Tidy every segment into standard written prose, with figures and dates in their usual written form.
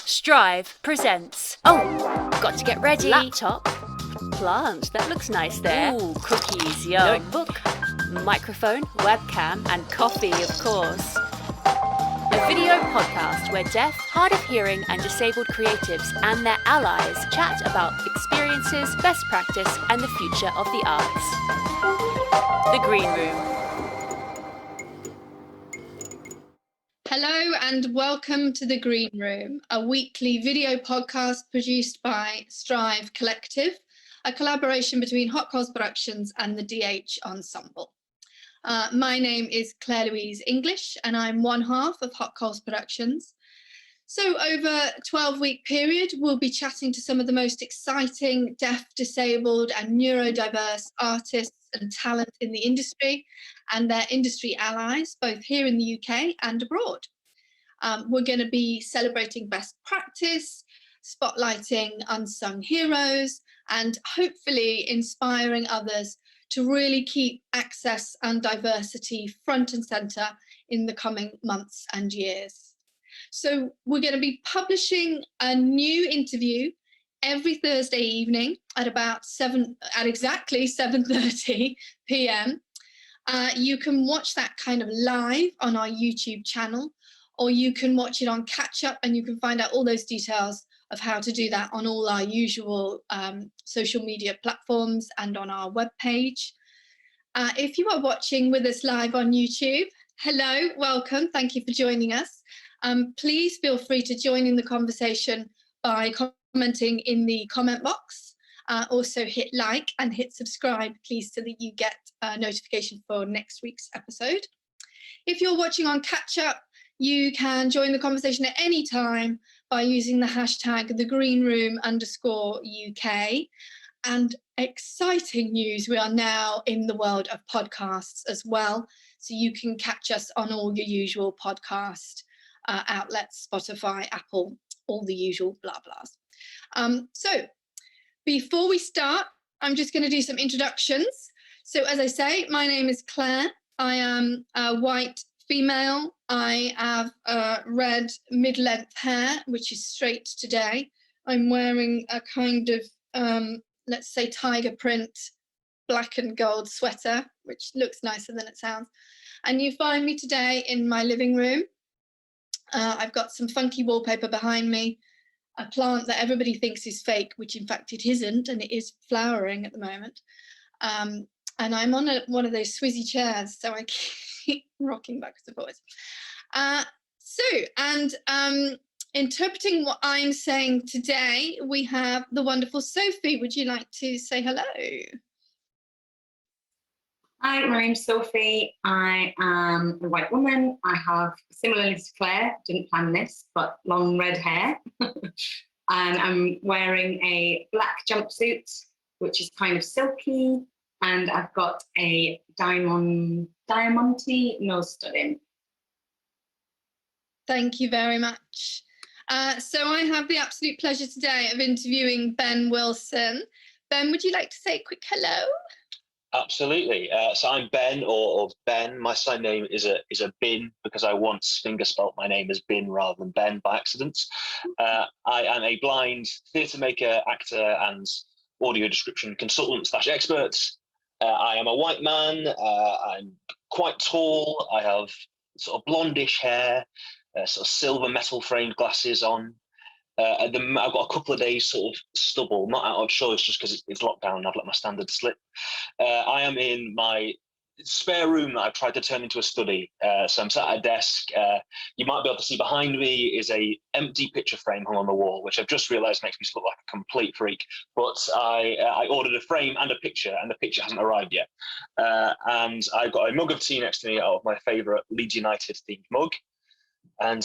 Strive presents. Oh, got to get ready. Laptop. Plant. That looks nice there. Ooh, cookies, yum. Notebook. Microphone, webcam, and coffee, of course. A video podcast where deaf, hard of hearing, and disabled creatives and their allies chat about experiences, best practice, and the future of the arts. The Green Room. Hello and welcome to The Green Room, a weekly video podcast produced by Strive Collective, a collaboration between Hot Coals Productions and the DH Ensemble. My name is Clare-Louise English and I'm one half of Hot Coals Productions. So over a 12-week period, we'll be chatting to some of the most exciting deaf, disabled and neurodiverse artists and talent in the industry and their industry allies, both here in the UK and abroad. We're going to be celebrating best practice, spotlighting unsung heroes, and hopefully inspiring others to really keep access and diversity front and centre in the coming months and years. So we're going to be publishing a new interview every Thursday evening at exactly 7:30 p.m. You can watch that kind of live on our YouTube channel, or you can watch it on catch up, and you can find out all those details of how to do that on all our usual social media platforms and on our webpage. If you are watching with us live on YouTube, hello, welcome, thank you for joining us. Please feel free to join in the conversation by commenting in the comment box. Also hit like and hit subscribe, please, so that you get a notification for next week's episode. If you're watching on catch up, you can join the conversation at any time by using the hashtag #thegreenroom_UK. And exciting news, we are now in the world of podcasts as well. So you can catch us on all your usual podcast outlets, Spotify, Apple, all the usual blah blahs. So before we start, I'm just going to do some introductions. So as I say, my name is Claire. I am a white female. I have red mid-length hair, which is straight today. I'm wearing a kind of, let's say, tiger print black and gold sweater, which looks nicer than it sounds. And you find me today in my living room. I've got some funky wallpaper behind me, a plant that everybody thinks is fake, which in fact it isn't, and it is flowering at the moment. And I'm on one of those swizzy chairs, so I keep rocking backwards and forwards. Interpreting what I'm saying today, we have the wonderful Sophie. Would you like to say hello? Hi, my name's Sophie. I am a white woman. I have, similarly to Claire, didn't plan this, but long red hair. And I'm wearing a black jumpsuit, which is kind of silky. And I've got a diamante nose stud in. Thank you very much. So I have the absolute pleasure today of interviewing Ben Wilson. Ben, would you like to say a quick hello? Absolutely. So I'm Ben, or Ben. My surname is a Bin, because I once finger spelt my name as Bin rather than Ben by accident. I am a blind theatre maker, actor, and audio description consultant / expert. I am a white man. I'm quite tall. I have sort of blondish hair, sort of silver metal framed glasses on. I've got a couple of days sort of stubble, not out of choice, just because it's lockdown and I've let my standards slip. I am in my spare room that I've tried to turn into a study. So I'm sat at a desk. You might be able to see behind me is a empty picture frame hung on the wall, which I've just realised makes me look like a complete freak. But I ordered a frame and a picture, and the picture hasn't arrived yet. And I've got a mug of tea next to me out of my favourite Leeds United themed mug. And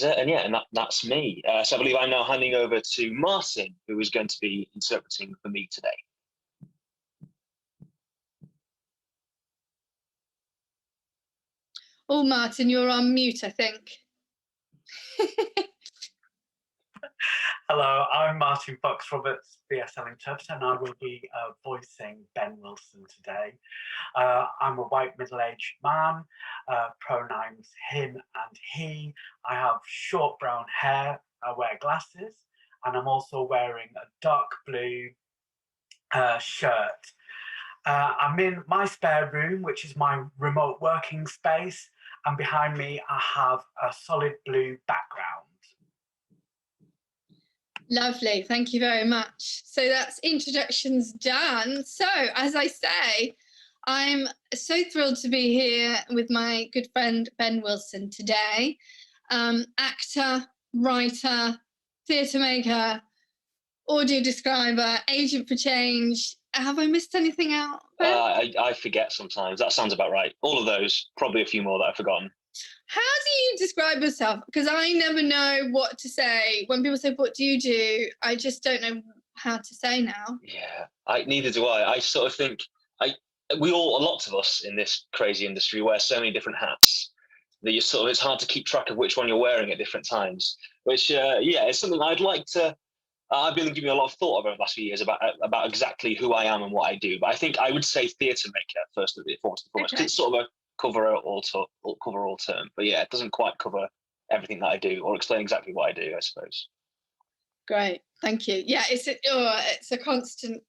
that's me. So I believe I'm now handing over to Martin, who is going to be interpreting for me today. Oh, Martin, you're on mute, I think. Hello, I'm Martin Fox-Roberts, BSL interpreter, and I will be voicing Ben Wilson today. I'm a white middle-aged man, pronouns him and he. I have short brown hair, I wear glasses, and I'm also wearing a dark blue shirt. I'm in my spare room, which is my remote working space, and behind me I have a solid blue background. Lovely, thank you very much. So that's introductions done. So as I say, I'm so thrilled to be here with my good friend Ben Wilson today. Actor, writer, theatre maker, audio describer, agent for change. Have I missed anything out, Ben? I forget sometimes. That sounds about right. All of those, probably a few more that I've forgotten. How do you describe yourself? Because I never know what to say. When people say, what do you do? I just don't know how to say now. Yeah, neither do I. I sort of think, lots of us in this crazy industry wear so many different hats that it's hard to keep track of which one you're wearing at different times. Which, it's something I'd like to, I've been giving a lot of thought over the last few years about exactly who I am and what I do. But I think I would say theatre maker first and foremost. Okay. It's sort of a cover-all term. But yeah, it doesn't quite cover everything that I do or explain exactly what I do, I suppose. Great, thank you. Yeah, it's a constant.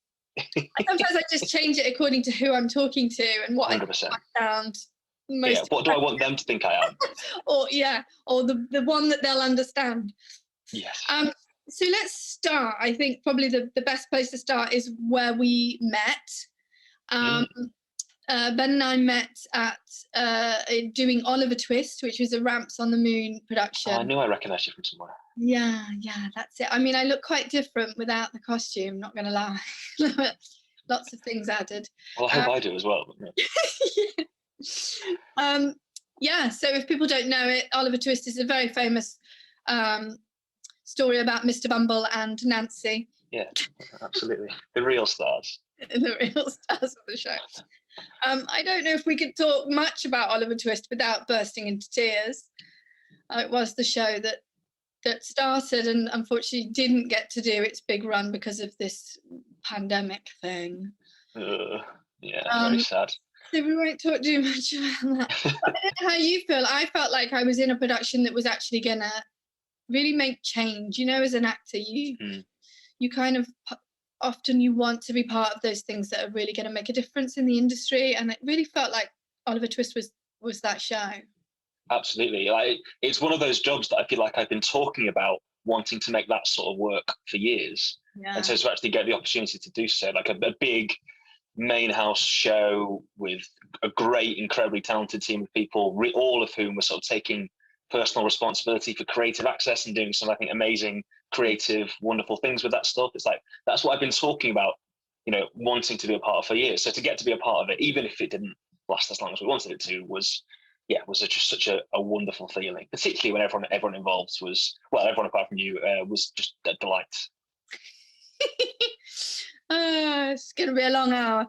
Sometimes I just change it according to who I'm talking to and what 100%. I sound most. Yeah, what do I want them to think I am? or the one that they'll understand. Yes. So let's start. I think probably the best place to start is where we met. Ben and I met at doing Oliver Twist, which was a Ramps on the Moon production. I knew I recognised you from somewhere. Yeah, that's it. I mean, I look quite different without the costume, not going to lie. Lots of things added. Well, I hope I do as well. So if people don't know it, Oliver Twist is a very famous story about Mr. Bumble and Nancy. Yeah, absolutely. The real stars. The real stars of the show. I don't know if we could talk much about Oliver Twist without bursting into tears. It was the show that started and unfortunately didn't get to do its big run because of this pandemic thing. Very sad. So we won't talk too much about that. I don't know how you feel. I felt like I was in a production that was actually going to really make change. You know, as an actor, you kind of often you want to be part of those things that are really going to make a difference in the industry, and it really felt like Oliver Twist was that show. Absolutely. It's one of those jobs that I feel like I've been talking about wanting to make that sort of work for years. Yeah. And so to actually get the opportunity to do so, like a big main house show with a great, incredibly talented team of people, all of whom were sort of taking personal responsibility for creative access and doing some, I think, amazing, creative, wonderful things with that stuff. It's like, that's what I've been talking about, wanting to be a part of for years. So to get to be a part of it, even if it didn't last as long as we wanted it to, was just such a wonderful feeling, particularly when everyone involved everyone apart from you was just a delight. It's going to be a long hour.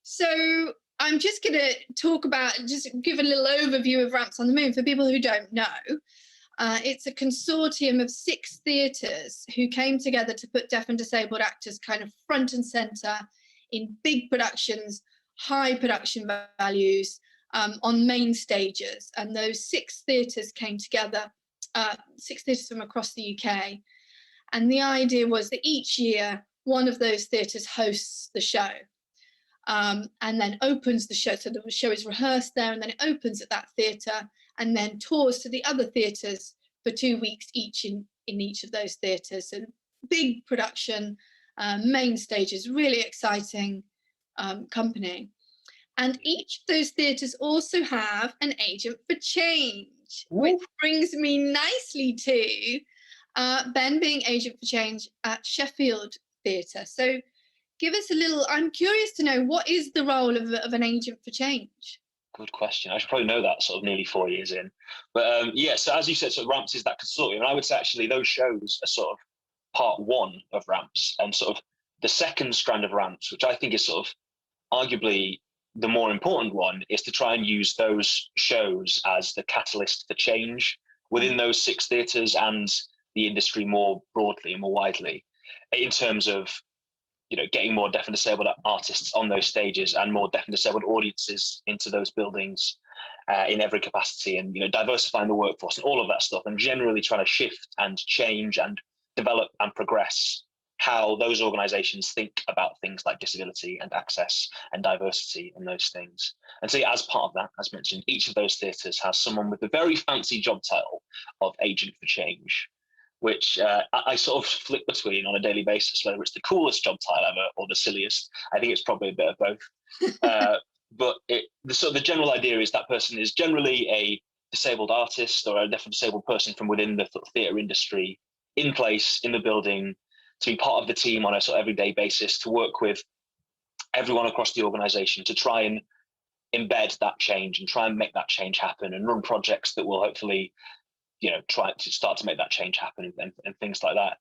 So I'm just going to just give a little overview of Ramps on the Moon for people who don't know. It's a consortium of 6 theatres who came together to put deaf and disabled actors kind of front and centre in big productions, high production values, on main stages. And those 6 theatres came together, 6 theatres from across the UK. And the idea was that each year, one of those theatres hosts the show, and then opens the show. So the show is rehearsed there, and then it opens at that theatre, and then tours to the other theatres for 2 weeks each in each of those theatres. So big production, main stages, really exciting company. And each of those theatres also have an agent for change, which brings me nicely to Ben being agent for change at Sheffield Theatre. So give us I'm curious to know, what is the role of an agent for change? Good question. I should probably know that sort of nearly 4 years in. But so as you said, sort of Ramps is that consortium. And I would say actually those shows are sort of part 1 of Ramps, and sort of the second strand of Ramps, which I think is sort of arguably the more important one, is to try and use those shows as the catalyst for change within those 6 theatres and the industry more broadly and more widely, in terms of getting more deaf and disabled artists on those stages and more deaf and disabled audiences into those buildings, in every capacity, and diversifying the workforce and all of that stuff, and generally trying to shift and change and develop and progress how those organisations think about things like disability and access and diversity and those things. And so, as part of that, as mentioned, each of those theatres has someone with a very fancy job title of agent for change, which I sort of flip between on a daily basis, whether it's the coolest job title ever or the silliest. I think it's probably a bit of both. But the general idea is that person is generally a disabled artist or a deaf and disabled person from within the theatre industry, in place in the building, to be part of the team on a sort of everyday basis, to work with everyone across the organisation to try and embed that change and try and make that change happen, and run projects that will hopefully, try to start to make that change happen, and things like that.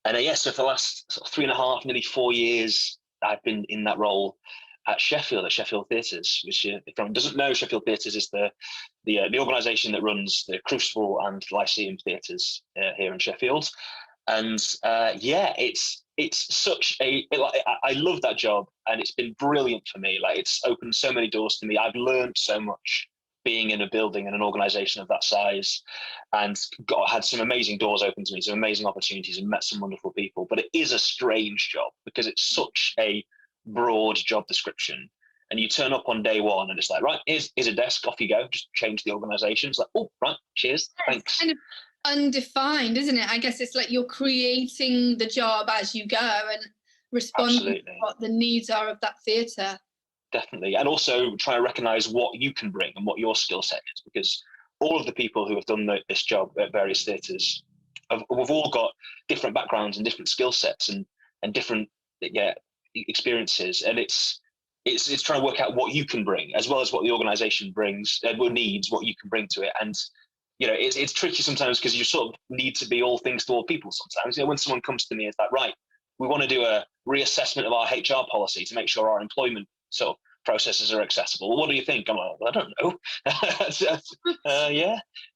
And so for the last sort of 3.5, nearly 4 years, I've been in that role at Sheffield Theatres, which, if anyone doesn't know, Sheffield Theatres is the organisation that runs the Crucible and Lyceum theatres here in Sheffield. And it's such I love that job, and it's been brilliant for me. Like, it's opened so many doors to me. I've learned so much being in a building and an organisation of that size, and had some amazing doors open to me, some amazing opportunities, and met some wonderful people. But it is a strange job because it's such a broad job description, and you turn up on day one and it's like, right, here's a desk, off you go, just change the organisation. It's like, oh, right, cheers, thanks. Kind of undefined, isn't it? I guess it's like you're creating the job as you go and responding to what the needs are of that theatre. Definitely. And also try to recognise what you can bring and what your skill set is, because all of the people who have done this job at various theatres we've all got different backgrounds and different skill sets and different experiences, and it's trying to work out what you can bring as well as what the organisation brings, needs, what you can bring to it. And it's tricky sometimes because you sort of need to be all things to all people sometimes. When someone comes to me, it's like, right, we want to do a reassessment of our HR policy to make sure our employment sort of processes are accessible. Well, what do you think? I'm like, well, I don't know.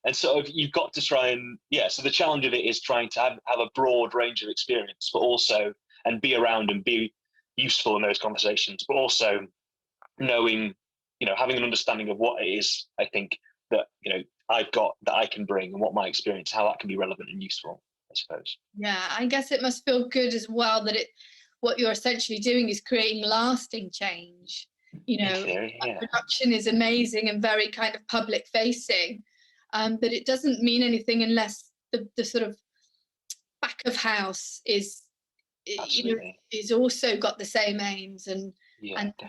And so you've got to try and, so the challenge of it is trying to have a broad range of experience, but also, and be around and be useful in those conversations, but also knowing, having an understanding of what it is, I think, that, I've got that I can bring, and what my experience, how that can be relevant and useful, I suppose. Yeah, I guess it must feel good as well that what you're essentially doing is creating lasting change. Production is amazing and very kind of public facing, but it doesn't mean anything unless the sort of back of house is also got the same aims, and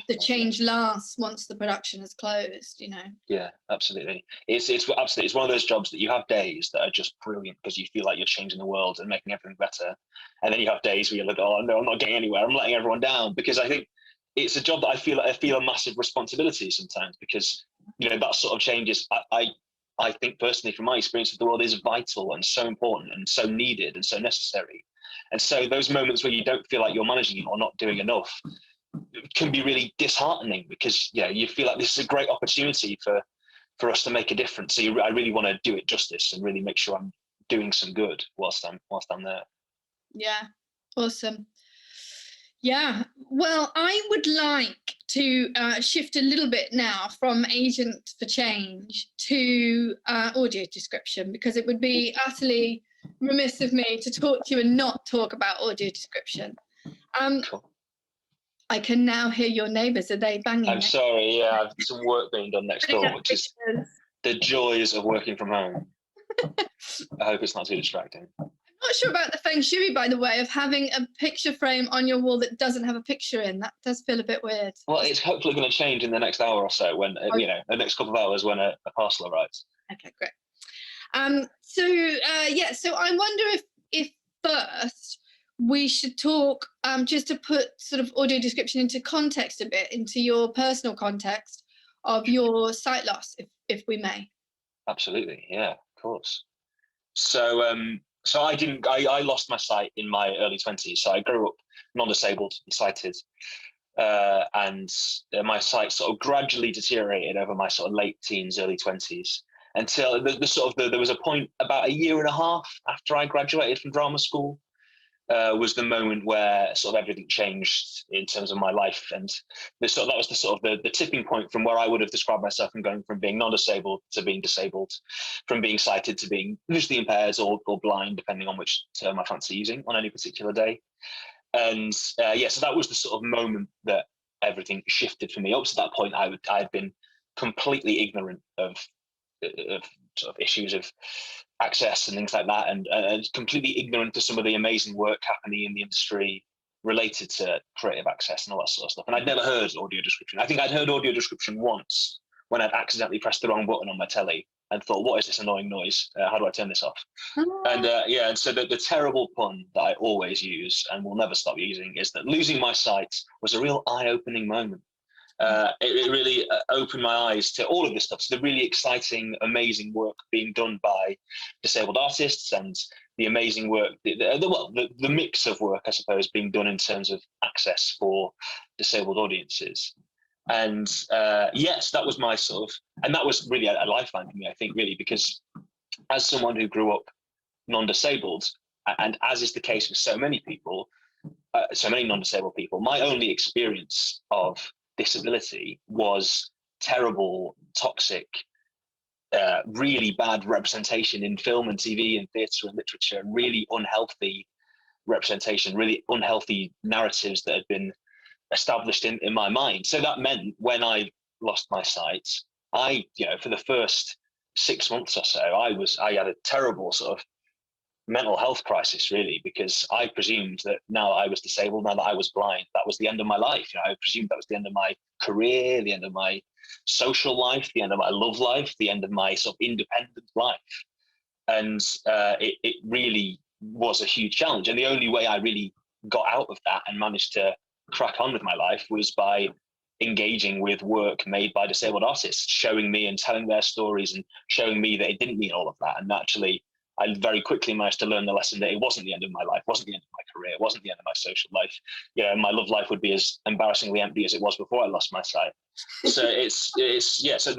the change lasts once the production has closed. Yeah, absolutely. It's absolutely, it's one of those jobs that you have days that are just brilliant because you feel like you're changing the world and making everything better, and then you have days where you're like, oh no, I'm not getting anywhere, I'm letting everyone down. Because I think it's a job that I feel a massive responsibility sometimes, because that sort of change is, I think personally, from my experience of the world, is vital and so important and so needed and so necessary. And so those moments where you don't feel like you're managing or not doing enough can be really disheartening, because you feel like this is a great opportunity for us to make a difference. So I really want to do it justice and really make sure I'm doing some good whilst I'm there. Yeah, awesome. Yeah, well, I would like to shift a little bit now from agent for change to audio description, because it would be utterly remiss of me to talk to you and not talk about audio description. Cool. I can now hear your neighbours. Are they banging? I'm sorry, I've some work being done next door, which is the joys of working from home. I hope it's not too distracting. I'm not sure about the feng shui, by the way, of having a picture frame on your wall that doesn't have a picture in. That does feel a bit weird. Well, it's hopefully going to change in the next hour or so, when the next couple of hours when a parcel arrives. Okay, great. So I wonder if first we should talk, just to put sort of audio description into context a bit, into your personal context of your sight loss, if we may. Absolutely, yeah, of course. So I lost my sight in my early 20s. So I grew up non-disabled and sighted, and my sight sort of gradually deteriorated over my sort of late teens, early 20s, until there was a point about 1.5 years after I graduated from drama school was the moment where sort of everything changed in terms of my life, and that was the tipping point from where I would have described myself from going from being non-disabled to being disabled, from being sighted to being visually impaired or blind, depending on which term I fancy using on any particular day. And so that was the sort of moment that everything shifted for me. Up to that point, I had been completely ignorant of sort of issues of access and things like that, and completely ignorant to some of the amazing work happening in the industry related to creative access and all that sort of stuff. And I'd never heard audio description. I think I'd heard audio description once when I'd accidentally pressed the wrong button on my telly and thought, what is this annoying noise? How do I turn this off? And and so the terrible pun that I always use and will never stop using is that losing my sight was a real eye-opening moment. It really opened my eyes to all of this stuff. So the really exciting, amazing work being done by disabled artists, and the amazing work, the mix of work, I suppose, being done in terms of access for disabled audiences. And yes, that was my sort of, and that was really a lifeline for me, I think, really, because as someone who grew up non-disabled, and as is the case with so many people, so many non-disabled people, my only experience of disability was terrible, toxic, really bad representation in film and TV and theatre and literature, and really unhealthy representation, really unhealthy narratives that had been established in my mind. So that meant when I lost my sight, for the first 6 months or so, I had a terrible sort of mental health crisis, really, because I presumed that now that I was disabled, now that I was blind, that was the end of my life. I presumed that was the end of my career, the end of my social life, the end of my love life, the end of my sort of independent life. And it really was a huge challenge. And the only way I really got out of that and managed to crack on with my life was by engaging with work made by disabled artists, showing me and telling their stories and showing me that it didn't mean all of that. And actually, I very quickly managed to learn the lesson that it wasn't the end of my life, wasn't the end of my career, wasn't the end of my social life. My love life would be as embarrassingly empty as it was before I lost my sight. So that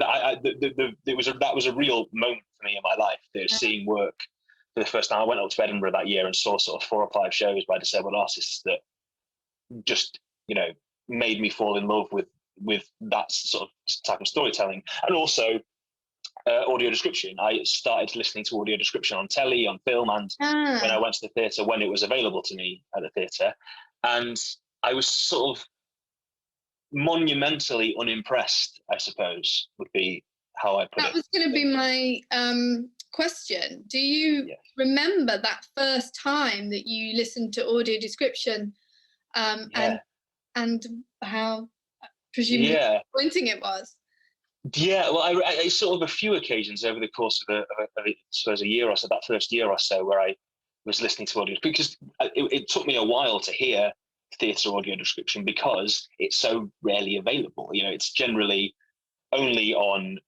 was a real moment for me in my life. Seeing work for the first time. I went up to Edinburgh that year and saw sort of 4 or 5 shows by disabled artists that just made me fall in love with that sort of type of storytelling. And also audio description. I started listening to audio description on telly, on film, and when I went to the theatre, when it was available to me at the theatre. And I was sort of monumentally unimpressed, I suppose, would be how I put it. That was going to be my question. Do you remember that first time that you listened to audio description, and how presumably disappointing it was? Yeah, well, I sort of a few occasions over the course of I suppose a year or so, that first year or so, where I was listening to audio, because it took me a while to hear theatre audio description because it's so rarely available. It's generally only on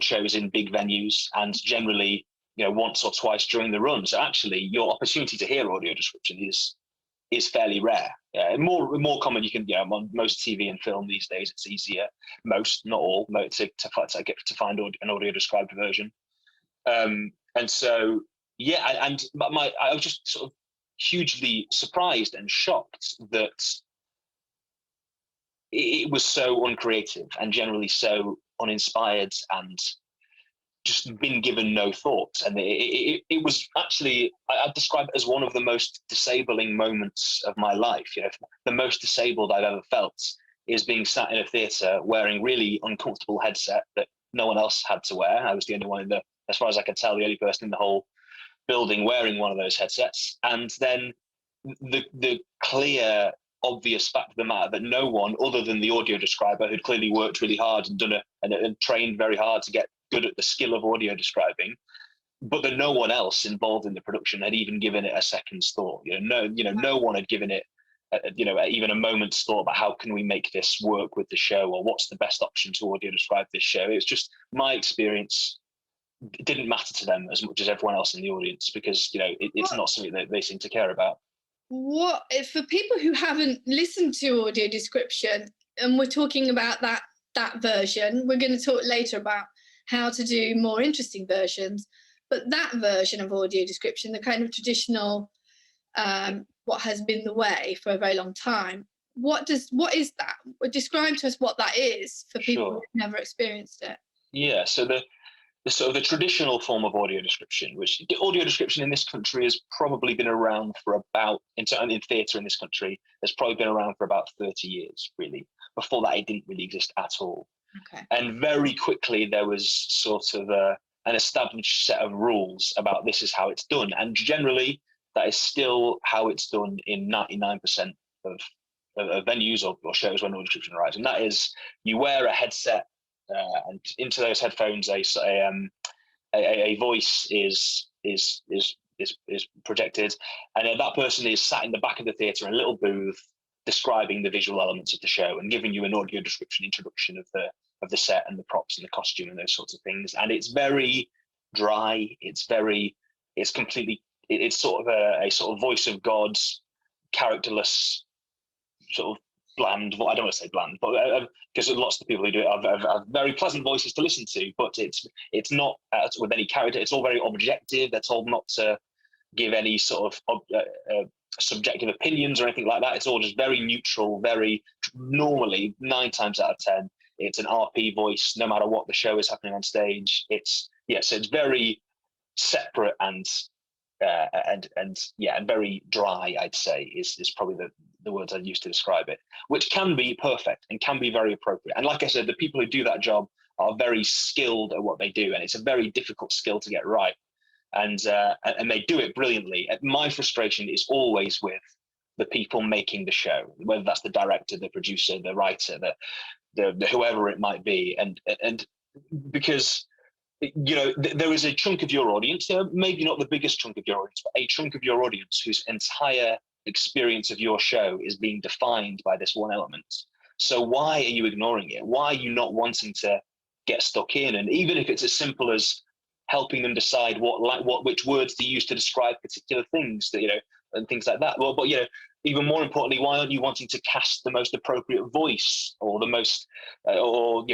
shows in big venues, and generally once or twice during the run. So actually, your opportunity to hear audio description is fairly rare. More common. You can on most TV and film these days. It's easier, most, not all, to find an audio described version. And so I was just sort of hugely surprised and shocked that it was so uncreative and generally so uninspired and just been given no thought. And it was actually, I'd describe it as one of the most disabling moments of my life. The most disabled I've ever felt is being sat in a theatre wearing really uncomfortable headset that no one else had to wear. I was the only one as far as I could tell, the only person in the whole building wearing one of those headsets. And then the clear, obvious fact of the matter that no one other than the audio describer, who'd clearly worked really hard and trained very hard to get good at the skill of audio describing, but that no one else involved in the production had even given it a second's thought. No one had given it even a moment's thought about how can we make this work with the show, or what's the best option to audio describe this show. It was just my experience. It didn't matter to them as much as everyone else in the audience, because it's not something that they seem to care about. What for people who haven't listened to audio description, and we're talking about that version, we're going to talk later about how to do more interesting versions, but that version of audio description, the kind of traditional what has been the way for a very long time. What is that? Describe to us what that is for people Sure. who've never experienced it. Yeah, so the sort of the traditional form of audio description, which audio description in this country has probably been around for about, in theatre in this country, has probably been around for about 30 years, really. Before that, it didn't really exist at all. Okay. And very quickly, there was sort of an established set of rules about this is how it's done. And generally, that is still how it's done in 99% of venues or shows when audio description arrives. And that is, you wear a headset, and into those headphones, a voice is projected, and that person is sat in the back of the theatre in a little booth, describing the visual elements of the show and giving you an audio description, introduction of the set and the props and the costume and those sorts of things. And it's very dry. It's sort of a sort of voice of God's characterless, sort of bland. Well, I don't want to say bland, but because lots of the people who do it have very pleasant voices to listen to. But it's not with any character. It's all very objective. They're told not to give any sort of subjective opinions or anything like that. It's all just very neutral. Very normally, 9 times out of 10, it's an RP voice. No matter what the show is happening on stage, so it's very separate and very dry, I'd say, is probably the words I'd use to describe it, which can be perfect and can be very appropriate. And like I said, the people who do that job are very skilled at what they do, and it's a very difficult skill to get right. And they do it brilliantly. My frustration is always with the people making the show, whether that's the director, the producer, the writer, the whoever it might be, and because there is a chunk of your audience, maybe not the biggest chunk of your audience, but a chunk of your audience whose entire experience of your show is being defined by this one element. So why are you ignoring it? Why are you not wanting to get stuck in? And even if it's as simple as helping them decide which words to use to describe particular things, and things like that. Well, but even more importantly, why aren't you wanting to cast the most appropriate voice, or the most, or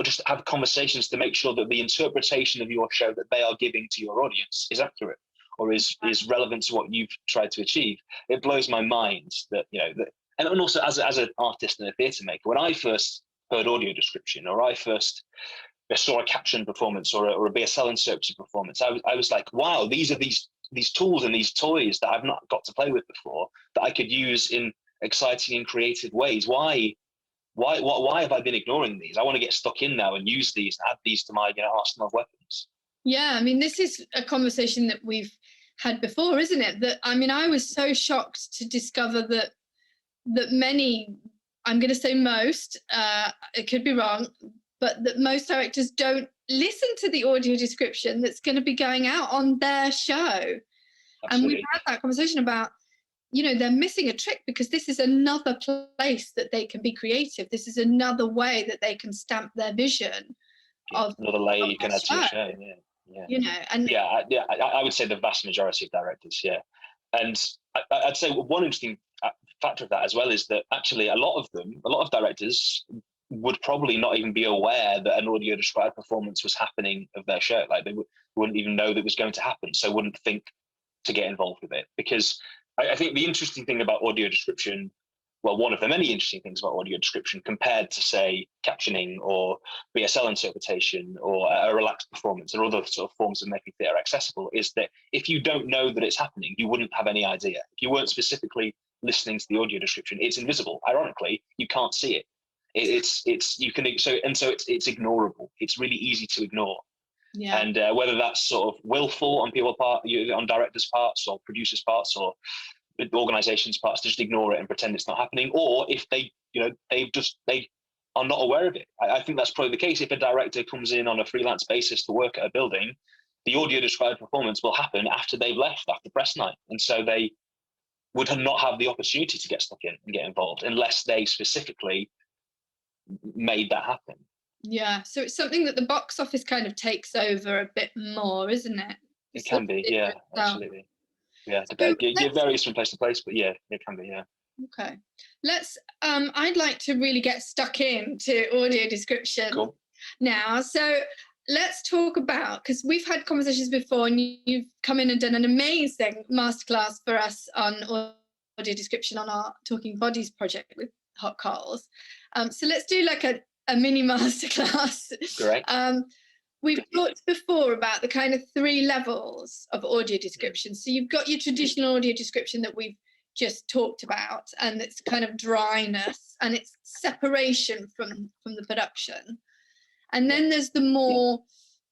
just have conversations to make sure that the interpretation of your show that they are giving to your audience is accurate or is relevant to what you've tried to achieve? It blows my mind that and also as an artist and a theatre maker, when I first heard audio description, or I first saw a caption performance or a BSL interpreter performance, I was like, wow, these are these tools and these toys that I've not got to play with before that I could use in exciting and creative ways. Why have I been ignoring these? I want to get stuck in now and use these and add these to my arsenal of weapons. Yeah, I mean, this is a conversation that we've had before, isn't it? That, I mean, I was so shocked to discover that many, I'm going to say most, it could be wrong, but that most directors don't listen to the audio description that's going to be going out on their show. Absolutely. And we've had that conversation about, they're missing a trick, because this is another place that they can be creative. This is another way that they can stamp their vision of another layer you can add to your show. I would say the vast majority of directors, and I'd say one interesting factor of that as well is that actually a lot of directors would probably not even be aware that an audio described performance was happening of their show. Like, they wouldn't even know that it was going to happen, so wouldn't think to get involved with it. Because I think the interesting thing about audio description, well, one of the many interesting things about audio description compared to, say, captioning or BSL interpretation or a relaxed performance or other sort of forms of making theatre accessible, is that if you don't know that it's happening, you wouldn't have any idea. If you weren't specifically listening to the audio description, it's invisible. Ironically, you can't see it. It's ignorable. It's really easy to ignore. Yeah. And whether that's sort of willful on on directors' parts or producers' parts or organizations' parts to just ignore it and pretend it's not happening, or if they are not aware of it. I think that's probably the case. If a director comes in on a freelance basis to work at a building, the audio described performance will happen after they've left, after press night, and so they would not have the opportunity to get stuck in and get involved unless they specifically made that happen. Yeah, so it's something that the box office kind of takes over a bit more, isn't it? It can be, yeah, absolutely. Yeah, it varies from place to place, but yeah, it can be, yeah. Okay, let's. I'd like to really get stuck into audio description now. So let's talk about, because we've had conversations before and you've come in and done an amazing masterclass for us on audio description on our Talking Bodies project with Hot Coals. So let's do like a mini masterclass. Great. We've talked before about the kind of 3 levels of audio description. So you've got your traditional audio description that we've just talked about, and it's kind of dryness and it's separation from the production. And then there's the more,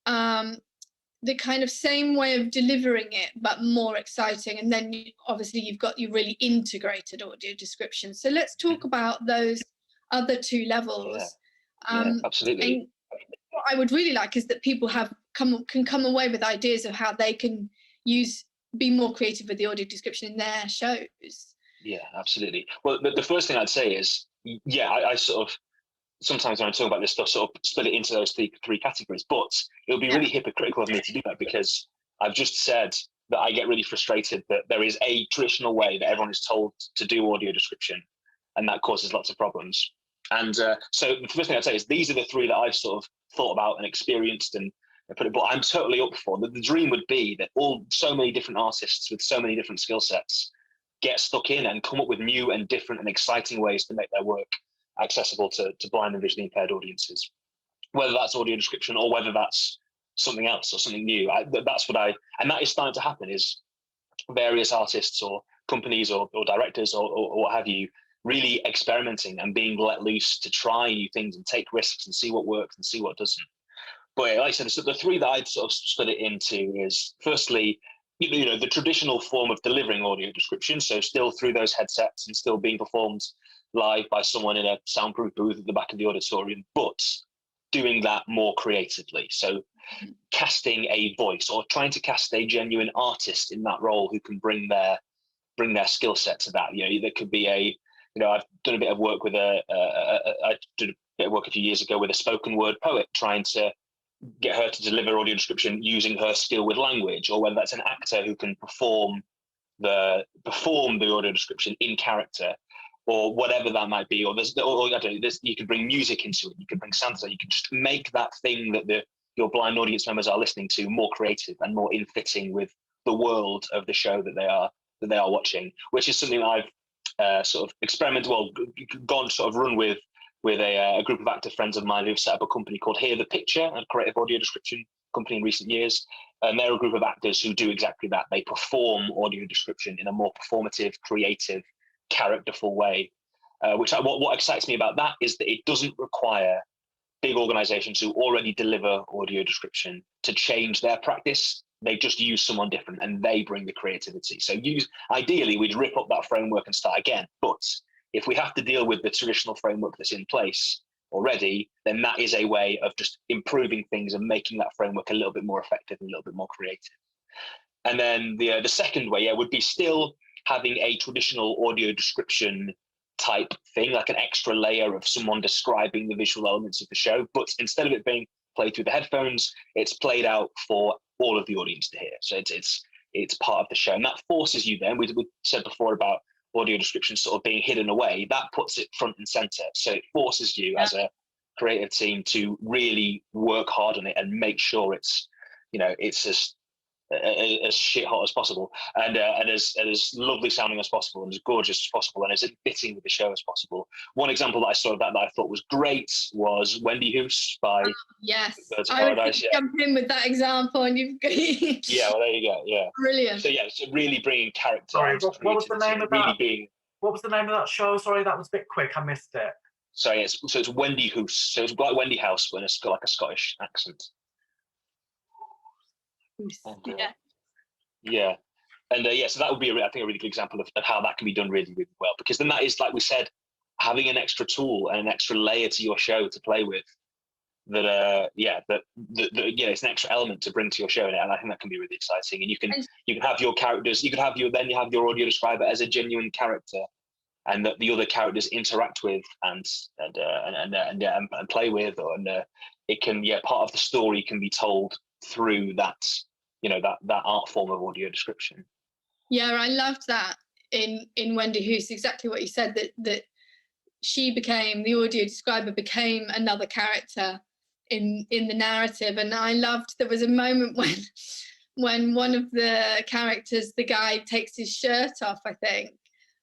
the kind of same way of delivering it, but more exciting. And then obviously you've got your really integrated audio description. So let's talk about those other 2 levels. Absolutely. And what I would really like is that people can come away with ideas of how they can be more creative with the audio description in their shows. Yeah, absolutely. Well, the first thing I'd say is, I sort of, sometimes when I'm talking about this stuff, sort of split it into those three categories, but it would be really hypocritical of me to do that, because I've just said that I get really frustrated that there is a traditional way that everyone is told to do audio description, and that causes lots of problems. And so the first thing I'd say is these are the 3 that I've sort of thought about and experienced and put it, but I'm totally up for. The dream would be that so many different artists with so many different skill sets get stuck in and come up with new and different and exciting ways to make their work accessible to blind and visually impaired audiences, whether that's audio description or whether that's something else or something new. And that is starting to happen, is various artists or companies or directors or what have you really experimenting and being let loose to try new things and take risks and see what works and see what doesn't. But like I said, so the 3 that I'd sort of split it into is, firstly, the traditional form of delivering audio description, so still through those headsets and still being performed live by someone in a soundproof booth at the back of the auditorium, but doing that more creatively. So casting a voice or trying to cast a genuine artist in that role who can bring their skill set to that. There could be I've done a bit of work with I did a bit of work a few years ago with a spoken word poet, trying to get her to deliver audio description using her skill with language, or whether that's an actor who can perform the audio description in character, or whatever that might be. Or you can bring music into it, you can bring sound, you can just make that thing that your blind audience members are listening to more creative and more in fitting with the world of the show that they are watching, which is something I've sort of run with a group of actor friends of mine who've set up a company called Hear the Picture, a creative audio description company in recent years. And they're a group of actors who do exactly that. They perform audio description in a more performative, creative, characterful way. What excites me about that is that it doesn't require big organizations who already deliver audio description to change their practice. They just use someone different and they bring the creativity. So ideally, we'd rip up that framework and start again. But if we have to deal with the traditional framework that's in place already, then that is a way of just improving things and making that framework a little bit more effective and a little bit more creative. And then the second way, would be still having a traditional audio description type thing, like an extra layer of someone describing the visual elements of the show. But instead of it being played through the headphones, it's played out for all of the audience to hear. So it's part of the show, and that forces you then. We said before about audio description sort of being hidden away. That puts it front and center. So it forces you as a creative team to really work hard on it and make sure it's as shit hot as possible and as lovely sounding as possible and as gorgeous as possible and as fitting with the show as possible. One example that I saw of that I thought was great was Wendy Hoos by Birds of Paradise. Jump in with that example and you've got well, there you go. Yeah, brilliant. So so really bringing character. Sorry, what was the name of that? What was the name of that show? Sorry, that was a bit quick. I missed it. Sorry, it's Wendy Hoos. So it's like Wendy House, but it's got like a Scottish accent. Yeah. And so that would be, I think, a really good example of how that can be done really, really well. Because then that is, like we said, having an extra tool and an extra layer to your show to play with. It's an extra element to bring to your show, and I think that can be really exciting. And you can have your characters, you have your audio describer as a genuine character, and that the other characters interact with and play with, and it can part of the story can be told through that. That art form of audio description. Yeah, I loved that in Wendy Hoos, exactly what you said, that she became, the audio describer became another character in the narrative. And I loved, there was a moment when one of the characters, the guy takes his shirt off, I think,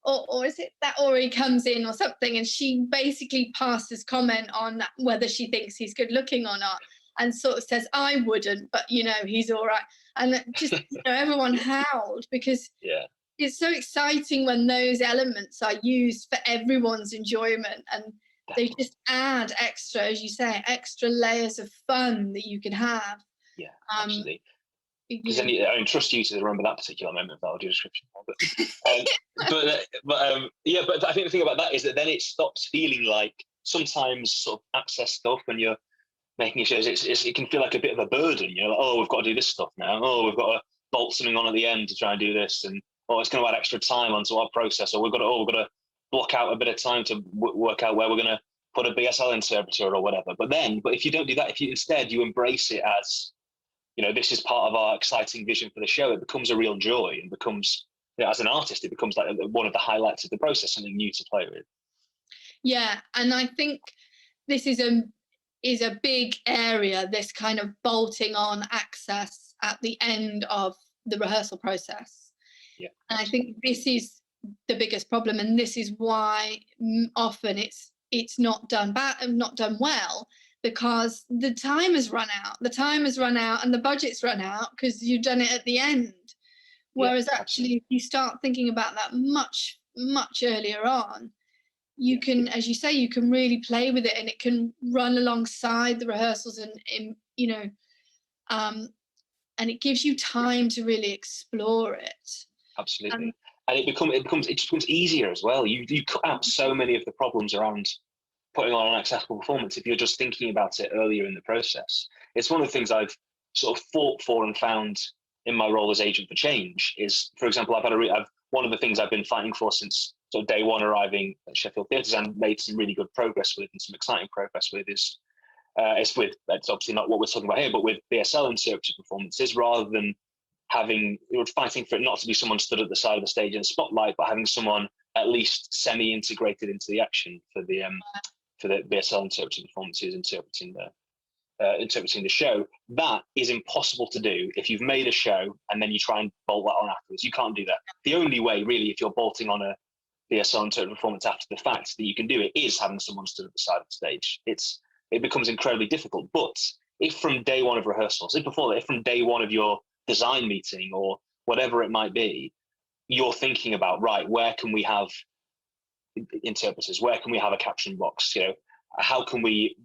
or is it that, or he comes in or something, and she basically passes comment on whether she thinks he's good looking or not, and sort of says, I wouldn't, but he's all right. And just everyone howled, because it's so exciting when those elements are used for everyone's enjoyment, and they just add extra, as you say, extra layers of fun that you can have. Yeah, absolutely. Because then I trust you to remember that particular moment of that audio description. But I think the thing about that is that then it stops feeling like sometimes sort of access stuff when you're making shows. It can feel like a bit of a burden. You're like, oh, we've got to do this stuff now. Oh, we've got to bolt something on at the end to try and do this, and it's going to add extra time onto our process. Or we've got to block out a bit of time to work out where we're going to put a BSL interpreter or whatever. But if you don't do that, if you instead you embrace it as, this is part of our exciting vision for the show, it becomes a real joy, and becomes, as an artist, it becomes like one of the highlights of the process, something new to play with. Yeah, and I think this is a big area, this kind of bolting on access at the end of the rehearsal process. Yeah, and I think this is the biggest problem, and this is why often it's not done well, because the time has run out. And the budget's run out because you've done it at the end. Whereas actually, if you start thinking about that much, much earlier on, you can, as you say, you can really play with it, and it can run alongside the rehearsals, and it gives you time to really explore it. Absolutely. And it just becomes easier as well. You cut out so many of the problems around putting on an accessible performance if you're just thinking about it earlier in the process. It's one of the things I've sort of fought for and found in my role as agent for change is, for example, one of the things I've been fighting for since sort of day one arriving at Sheffield Theatres, and made some really good progress with, and some exciting progress with, is it's obviously not what we're talking about here, but with BSL interpreted performances, rather than fighting for it not to be someone stood at the side of the stage in the spotlight, but having someone at least semi-integrated into the action for the BSL interpreted performances, interpreting the show. That is impossible to do if you've made a show and then you try and bolt that on afterwards. You can't do that. The only way, really, if you're bolting on a BSL interpreted performance after the fact that you can do it, is having someone stood at the side of the stage. It becomes incredibly difficult. But if from day one of rehearsals, if from day one of your design meeting or whatever it might be, you're thinking about, right, where can we have interpreters? Where can we have a caption box? How can we,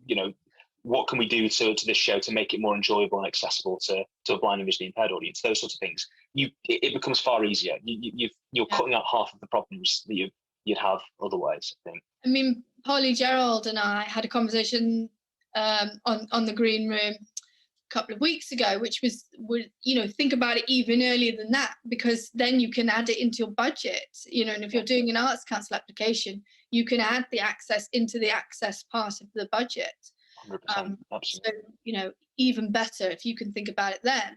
what can we do to this show to make it more enjoyable and accessible to a blind and visually impaired audience? Those sorts of things. It becomes far easier. You're cutting out half of the problems that you'd have otherwise, I think. I mean, Polly Gerald and I had a conversation on the Green Room a couple of weeks ago, which was, think about it even earlier than that, because then you can add it into your budget, and if you're doing an Arts Council application, you can add the access into the access part of the budget. 100%, absolutely. So, even better if you can think about it then.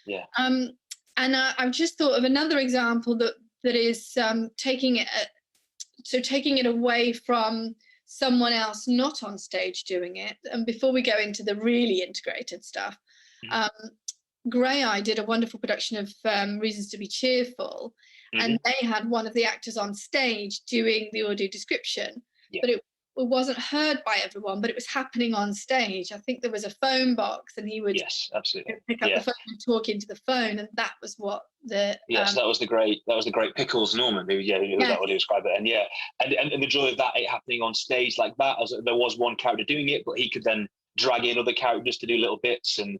Yeah. And I've just thought of another example that is taking it away from someone else not on stage doing it. And before we go into the really integrated stuff, Grey Eye did a wonderful production of Reasons to be Cheerful, and they had one of the actors on stage doing the audio description, but it wasn't heard by everyone, but it was happening on stage. I think there was a phone box, and he would pick up the phone and talk into the phone, and that was what the that was the great Pickles Norman who was that what he described it, and the joy of that, it happening on stage like that. There was one character doing it, but he could then drag in other characters to do little bits and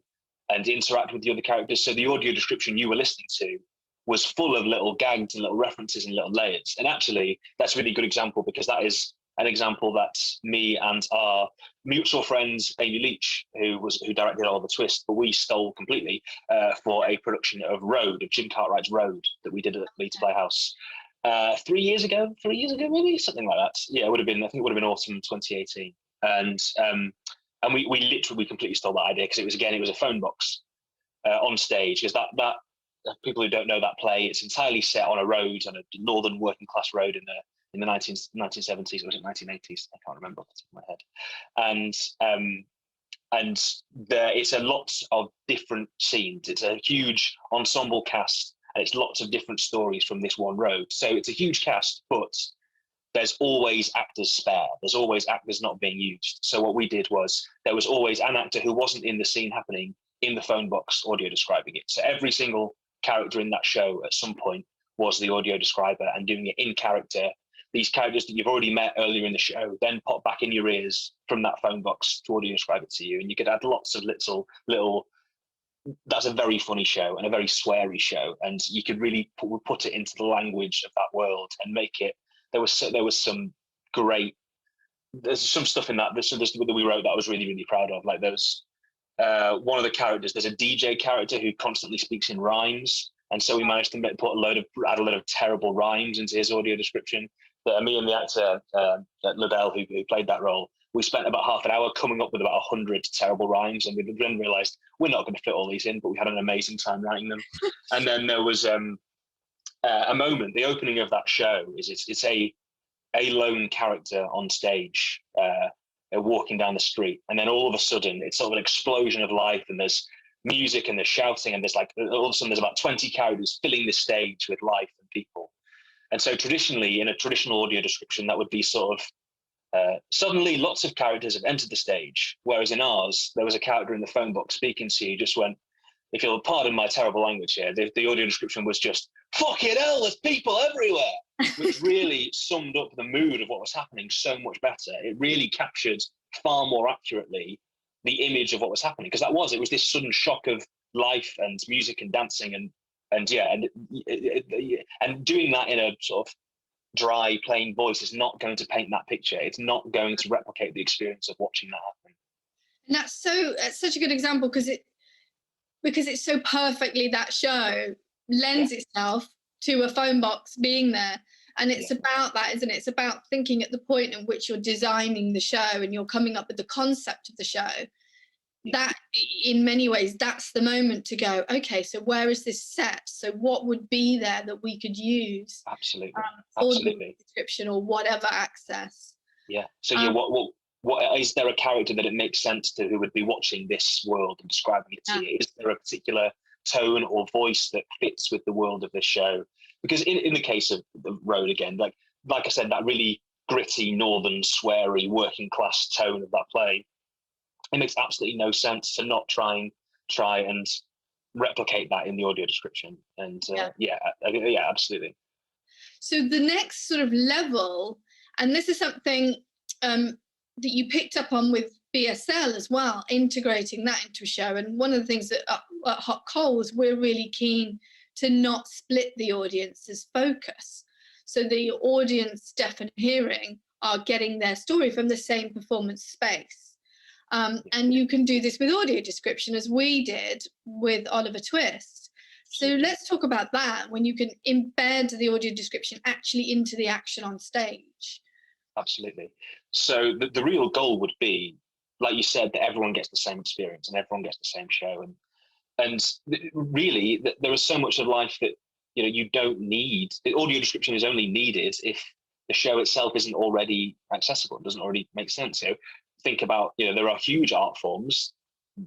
interact with the other characters. So the audio description you were listening to was full of little gags and little references and little layers. And actually, that's a really good example, because that is an example that me and our mutual friends, Amy Leach, who directed all the twists, but we stole completely for a production of Jim Cartwright's Road, that we did at Leeds Playhouse 3 years ago, maybe, something like that. Yeah, I think it would have been autumn 2018. And we completely stole that idea, because it was a phone box on stage, because that people who don't know that play, it's entirely set on a road, on a northern working class road in the 1970s, or was it 1980s? I can't remember off the top of my head. And and it's a lot of different scenes. It's a huge ensemble cast, and it's lots of different stories from this one road. So it's a huge cast, but there's always actors spare. There's always actors not being used. So what we did was there was always an actor who wasn't in the scene happening in the phone box audio describing it. So every single character in that show at some point was the audio describer and doing it in character. These characters that you've already met earlier in the show then pop back in your ears from that phone box to audio describe it to you. And you could add lots of little that's a very funny show and a very sweary show. And you could really put it into the language of that world and make it, there was some great, there's some stuff in that, there's that we wrote that I was really, really proud of. Like there's one of the characters, there's a DJ character who constantly speaks in rhymes. And so we managed to add a load of terrible rhymes into his audio description. But me and the actor, Liddell, who played that role, we spent about half an hour coming up with about 100 terrible rhymes, and we then realised we're not going to fit all these in, but we had an amazing time writing them. And then there was a moment, the opening of that show is it's a lone character on stage walking down the street, and then all of a sudden it's sort of an explosion of life, and there's music and there's shouting, and there's like all of a sudden there's about 20 characters filling the stage with life and people. And so traditionally, in a traditional audio description, that would be sort of suddenly lots of characters have entered the stage, whereas in ours, there was a character in the phone box speaking to you, just went, if you'll pardon my terrible language here, the audio description was just, fucking hell, there's people everywhere, which really summed up the mood of what was happening so much better. It really captured far more accurately the image of what was happening, because it was this sudden shock of life and music and dancing and doing that in a sort of dry, plain voice is not going to paint that picture. It's not going to replicate the experience of watching that happen. And that's such a good example because it's so perfectly, that show lends itself to a phone box being there. And it's about that, isn't it? It's about thinking at the point in which you're designing the show and you're coming up with the concept of the show. That, in many ways, that's the moment to go, okay, so where is this set? So what would be there that we could use? Absolutely. For the description or whatever access. Yeah. So what is there a character that it makes sense to who would be watching this world and describing it to you? Is there a particular tone or voice that fits with the world of this show? Because in the case of The Road, again, like I said, that really gritty, northern, sweary, working class tone of that play, it makes absolutely no sense to not try and replicate that in the audio description. And absolutely. So the next sort of level, and this is something that you picked up on with BSL as well, integrating that into a show. And one of the things that at Hot Coals, we're really keen to not split the audience's focus. So the audience, deaf and hearing, are getting their story from the same performance space. And you can do this with audio description, as we did with Oliver Twist. So let's talk about that, when you can embed the audio description actually into the action on stage. Absolutely. So the real goal would be, like you said, that everyone gets the same experience and everyone gets the same show. And really, there is so much of life that you don't need. The audio description is only needed if the show itself isn't already accessible. It doesn't already make sense. Think about, there are huge art forms,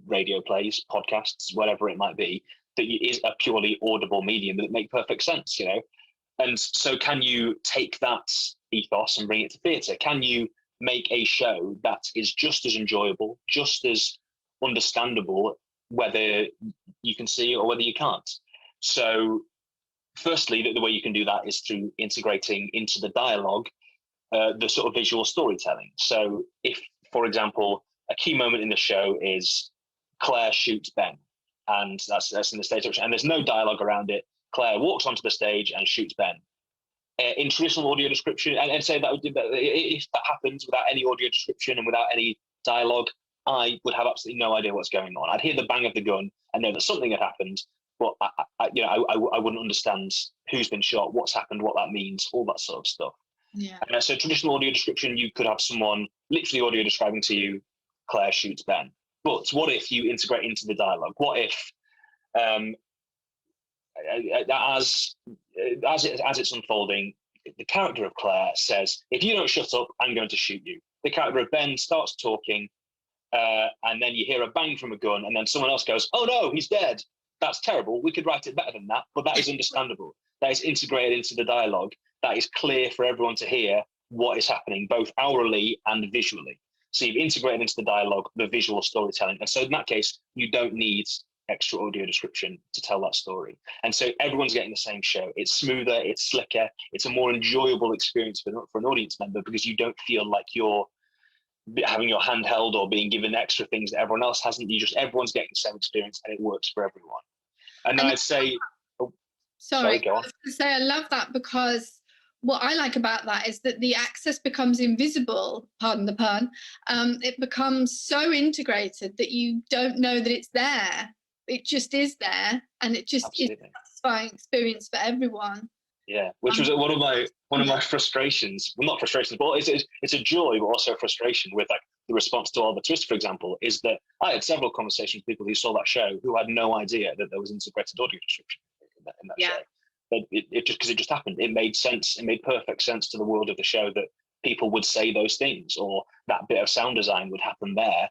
radio plays, podcasts, whatever it might be, that is a purely audible medium that make perfect sense, And so can you take that ethos and bring it to theatre? Can you make a show that is just as enjoyable, just as understandable, whether you can see or whether you can't? So firstly, the way you can do that is through integrating into the dialogue the sort of visual storytelling. So if, for example, a key moment in the show is Claire shoots Ben, and that's in the stage direction, and there's no dialogue around it. Claire walks onto the stage and shoots Ben. In traditional audio description, and say that if that happens without any audio description and without any dialogue, I would have absolutely no idea what's going on. I'd hear the bang of the gun and know that something had happened, but I wouldn't understand who's been shot, what's happened, what that means, all that sort of stuff. Yeah. So traditional audio description, you could have someone literally audio describing to you, Claire shoots Ben. But what if you integrate into the dialogue? What if, as it's unfolding, the character of Claire says, if you don't shut up, I'm going to shoot you. The character of Ben starts talking, and then you hear a bang from a gun, and then someone else goes, "Oh no, he's dead." That's terrible. We could write it better than that, but that is understandable. That is integrated into the dialogue. That is clear for everyone to hear what is happening, both aurally and visually. So you've integrated into the dialogue the visual storytelling. And so in that case, you don't need extra audio description to tell that story. And so everyone's getting the same show. It's smoother, it's slicker, it's a more enjoyable experience for an audience member, because you don't feel like you're having your hand held or being given extra things that everyone else hasn't. Everyone's getting the same experience, and it works for everyone. And then I'd say, sorry, go on. I was going to say, I love that, because what I like about that is that the access becomes invisible, pardon the pun. It becomes so integrated that you don't know that it's there. It just is there, and it just is a satisfying experience for everyone. Yeah, which was one of my frustrations. Well, not frustrations, but it's a joy, but also a frustration with like the response to Oliver Twist, for example, is that I had several conversations with people who saw that show who had no idea that there was integrated audio description in that show. But it just happened. It made sense. It made perfect sense to the world of the show that people would say those things, or that bit of sound design would happen there.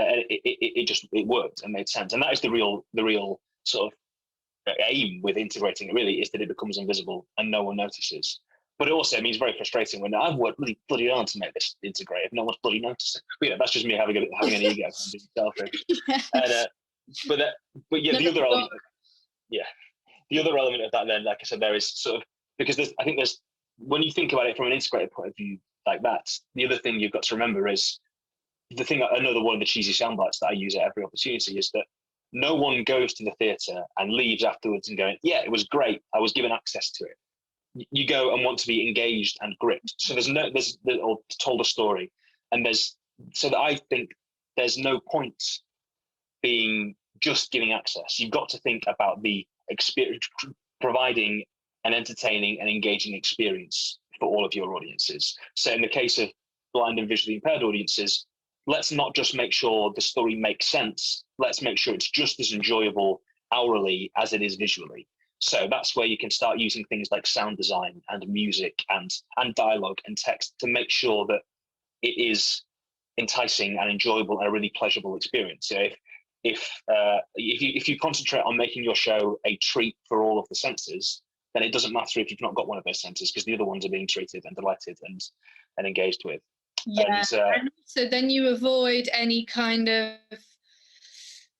It worked and made sense. And that is the real sort of aim with integrating it, really, is that it becomes invisible and no one notices. But it also means very frustrating when I've worked really bloody hard to make this integrated. No one's bloody noticing. But yeah, that's just me having an ego and being selfish. And, the other element. Yeah. The other element of that, then, like I said, there is sort of, because there's when you think about it from an integrated point of view like that, the other thing you've got to remember is another one of the cheesy sound bites that I use at every opportunity is that no one goes to the theatre and leaves afterwards and going, yeah, it was great, I was given access to it. You go and want to be engaged and gripped. So or told a story, and I think there's no point being just giving access. You've got to think about the experience, providing an entertaining and engaging experience for all of your audiences. So in the case of blind and visually impaired audiences, let's not just make sure the story makes sense, let's make sure it's just as enjoyable aurally as it is visually. So that's where you can start using things like sound design and music and dialogue and text to make sure that it is enticing and enjoyable and a really pleasurable experience. So if you concentrate on making your show a treat for all of the senses, then it doesn't matter if you've not got one of those senses, because the other ones are being treated and delighted and engaged with. Yeah, and so then you avoid any kind of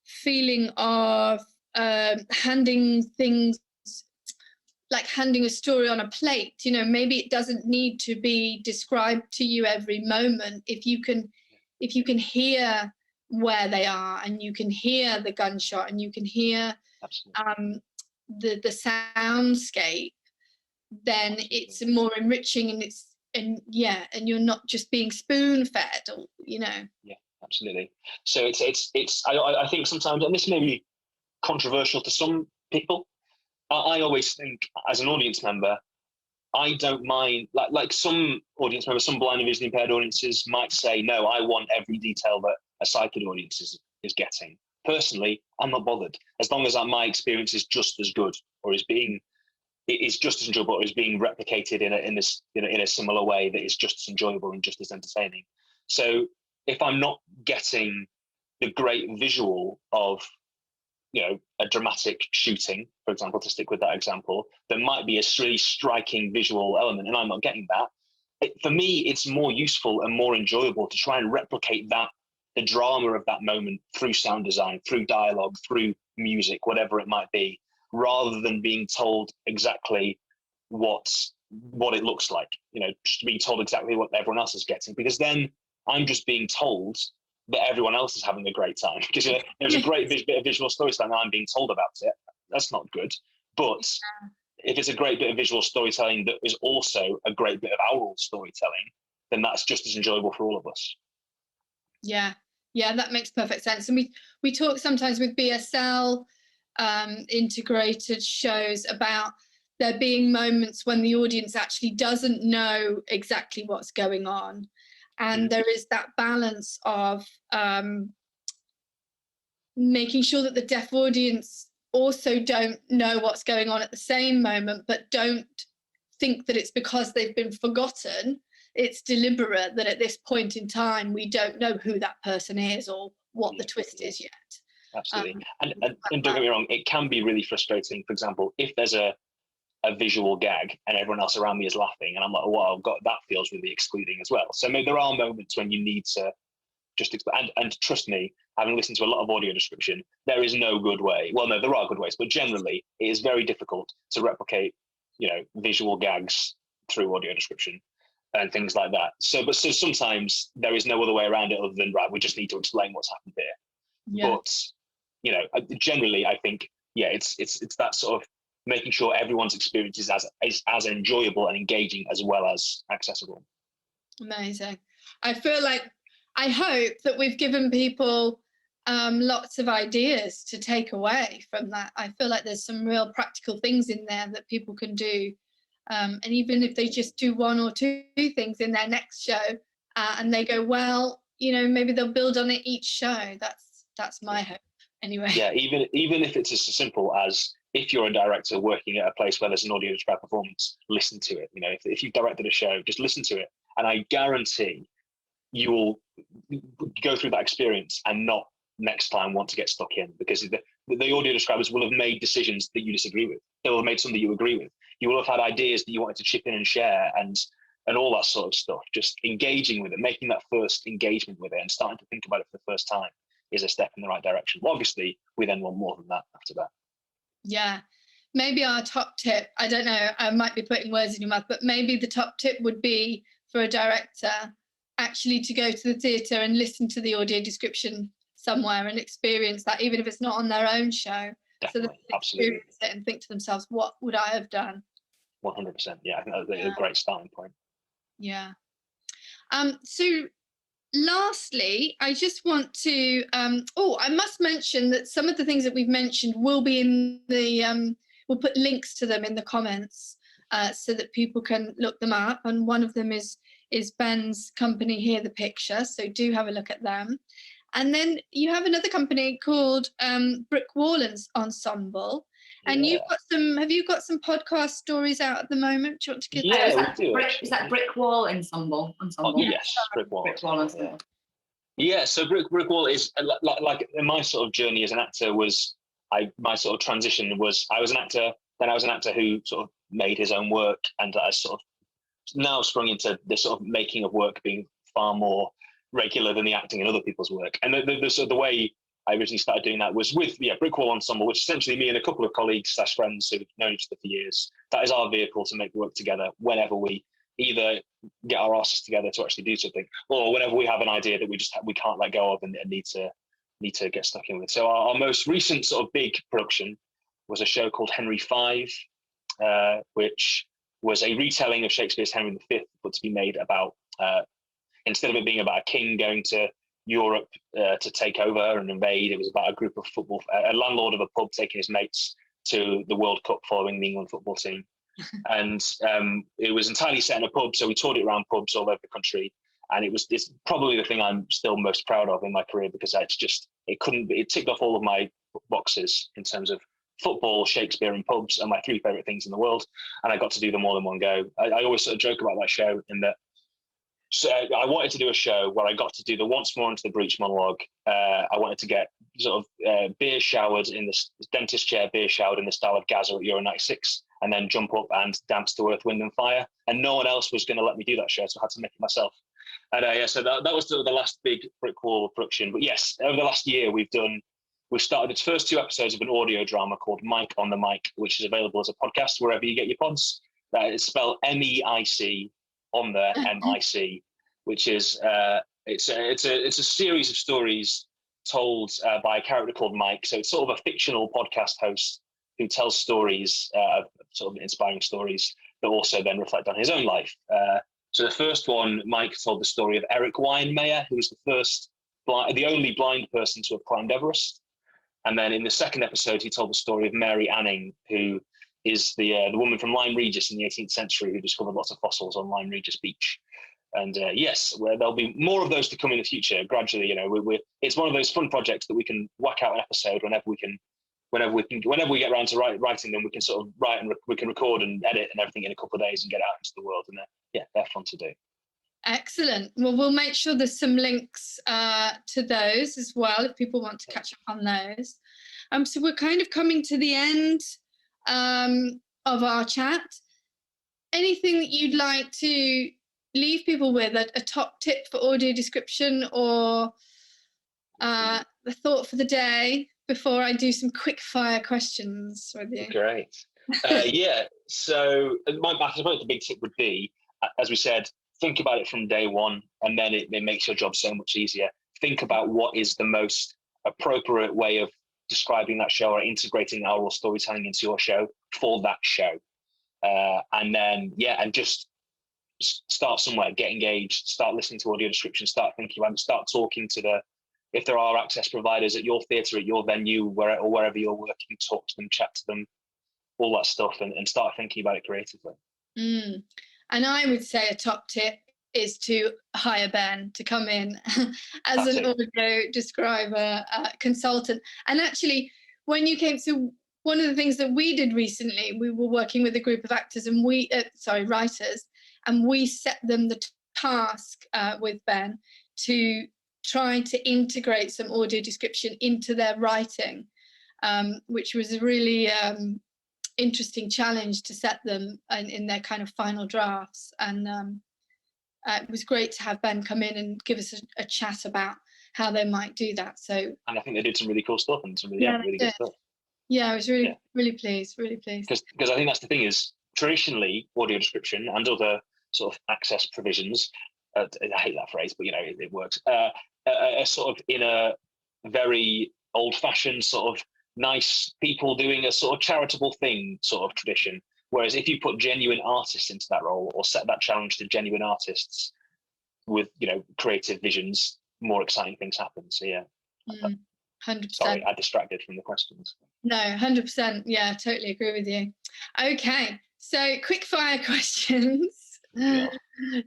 feeling of handing things, like handing a story on a plate. Maybe it doesn't need to be described to you every moment. If you can hear where they are, and you can hear the gunshot, and you can hear the soundscape, then it's more enriching, and you're not just being spoon-fed, Yeah, absolutely. So it's I think sometimes, and this may be controversial to some people, I always think as an audience member, I don't mind, like some audience members, some blind and visually impaired audiences might say, no, I want every detail that a sighted audience is getting. Personally, I'm not bothered, as long as my experience is just as good, or is just as enjoyable, or is being replicated in a similar way that is just as enjoyable and just as entertaining. So if I'm not getting the great visual of a dramatic shooting, for example, to stick with that example, there might be a really striking visual element and I'm not getting that. For me, it's more useful and more enjoyable to try and replicate the drama of that moment through sound design, through dialogue, through music, whatever it might be, rather than being told exactly what it looks like, just being told exactly what everyone else is getting, because then I'm just being told that everyone else is having a great time, because there's a great bit of visual storytelling and I'm being told about it. That's not good. But if it's a great bit of visual storytelling that is also a great bit of oral storytelling, then that's just as enjoyable for all of us. Yeah, that makes perfect sense. And we talk sometimes with BSL integrated shows about there being moments when the audience actually doesn't know exactly what's going on. And there is that balance of making sure that the deaf audience also don't know what's going on at the same moment, but don't think that it's because they've been forgotten. it's deliberate that at this point in time we don't know who that person is or what the twist is yet. Absolutely. And don't get me wrong, it can be really frustrating. For example, if there's a visual gag and everyone else around me is laughing and I'm like, well, that feels really excluding as well. So maybe there are moments when you need to just and trust me, having listened to a lot of audio description, there is no good way. Well, no, there are good ways, but generally it is very difficult to replicate, visual gags through audio description and things like that. So sometimes there is no other way around it other than, right, we just need to explain what's happened here. Yeah. But, generally I think, it's that sort of making sure everyone's experience is as enjoyable and engaging as well as accessible. Amazing. I hope that we've given people lots of ideas to take away from that. I feel like there's some real practical things in there that people can do. And even if they just do one or two things in their next show and they go, well, maybe they'll build on it each show. That's my hope anyway. Yeah, even if it's as simple as, if you're a director working at a place where there's an audio described performance, listen to it. If you've directed a show, just listen to it. And I guarantee you will go through that experience and not next time want to get stuck in, because the audio describers will have made decisions that you disagree with. They will have made some that you agree with. You will have had ideas that you wanted to chip in and share and all that sort of stuff. Just engaging with it, making that first engagement with it and starting to think about it for the first time is a step in the right direction. Well, obviously, we then want more than that after that. Yeah, maybe our top tip, I don't know, I might be putting words in your mouth, but maybe the top tip would be for a director actually to go to the theatre and listen to the audio description somewhere and experience that, even if it's not on their own show. Definitely, so that they experience it and think to themselves, what would I have done? 100%. Yeah, I think that's a great starting point. Yeah. So lastly, I just want to, I must mention that some of the things that we've mentioned will be in the, we'll put links to them in the comments so that people can look them up. And one of them is Ben's company Here the Picture, so do have a look at them. And then you have another company called Brick Wall Ensemble. And have you got some podcast stories out at the moment? Do you want to give is that Brick Wall Ensemble? Oh, yes, Brick Wall Ensemble. Yeah, so Brick Wall is like my sort of journey as an actor my sort of transition was, I was an actor, then I was an actor who sort of made his own work, and I sort of now sprung into the sort of making of work being far more regular than the acting in other people's work. And the way I originally started doing that was with Brick Wall Ensemble, which is essentially me and a couple of colleagues / friends who've known each other for years. That is our vehicle to make work together whenever we either get our asses together to actually do something, or whenever we have an idea that we can't let go of and need to get stuck in with. So our most recent sort of big production was a show called Henry V, which was a retelling of Shakespeare's Henry V, but to be made about, instead of it being about a king going to Europe to take over and invade, it was about a group of a landlord of a pub taking his mates to the World Cup following the England football team. And it was entirely set in a pub, so we toured it around pubs all over the country. And it's probably the thing I'm still most proud of in my career, because it ticked off all of my boxes in terms of football, Shakespeare and pubs are my three favourite things in the world. And I got to do them all in one go. I always sort of joke about that show in that, so I wanted to do a show where I got to do the once more into the breach monologue. I wanted to get sort of beer showered in the dentist chair, beer showered in the style of Gaza at Euro 96, and then jump up and dance to Earth, Wind and Fire. And no one else was going to let me do that show, so I had to make it myself. And so that was the last big Brick Wall production. But yes, over the last year, we've started its first 2 episodes of an audio drama called Mike on the Mic, which is available as a podcast wherever you get your pods. That is spelled MEIC on there, MIC, which is it's a series of stories told by a character called Mike. So it's sort of a fictional podcast host who tells stories, sort of inspiring stories that also then reflect on his own life. So the first one, Mike told the story of Eric Weinmeyer, who was the only blind person to have climbed Everest. And then in the second episode, he told the story of Mary Anning, who is the woman from Lyme Regis in the 18th century who discovered lots of fossils on Lyme Regis Beach. And yes, there'll be more of those to come in the future. Gradually, it's one of those fun projects that we can whack out an episode whenever we get around to writing them. We can sort of write and we can record and edit and everything in a couple of days and get out into the world. And they're fun to do. Excellent. Well, we'll make sure there's some links to those as well if people want to catch up on those. So we're kind of coming to the end of our chat. Anything that you'd like to leave people with, a top tip for audio description, or the thought for the day before I do some quick fire questions with you? Great. Yeah. So I suppose the big tip would be, as we said, think about it from day one, and then it makes your job so much easier. Think about what is the most appropriate way of describing that show or integrating oral storytelling into your show for that show. And then, and just start somewhere, get engaged, start listening to audio description, start thinking about it, start talking to if there are access providers at your theatre, at your venue, or wherever you're working, talk to them, chat to them, all that stuff, and start thinking about it creatively. And I would say a top tip is to hire Ben to come in as an audio describer consultant. And actually, when you came to one of the things that we did recently, we were working with a group of actors and writers, and we set them the task with Ben to try to integrate some audio description into their writing, which was a really interesting challenge to set them in their kind of final drafts. And it was great to have Ben come in and give us a chat about how they might do that. And I think they did some really cool stuff and some really good stuff. Yeah, I was really pleased. Because I think that's the thing is, traditionally, audio description and other sort of access provisions, I hate that phrase, but it works, are sort of in a very old-fashioned sort of nice people doing a sort of charitable thing sort of tradition. Whereas if you put genuine artists into that role, or set that challenge to genuine artists with, creative visions, more exciting things happen. So 100%. Sorry, I distracted from the questions. No, 100%. Yeah, totally agree with you. Okay, so quick fire questions. Yeah.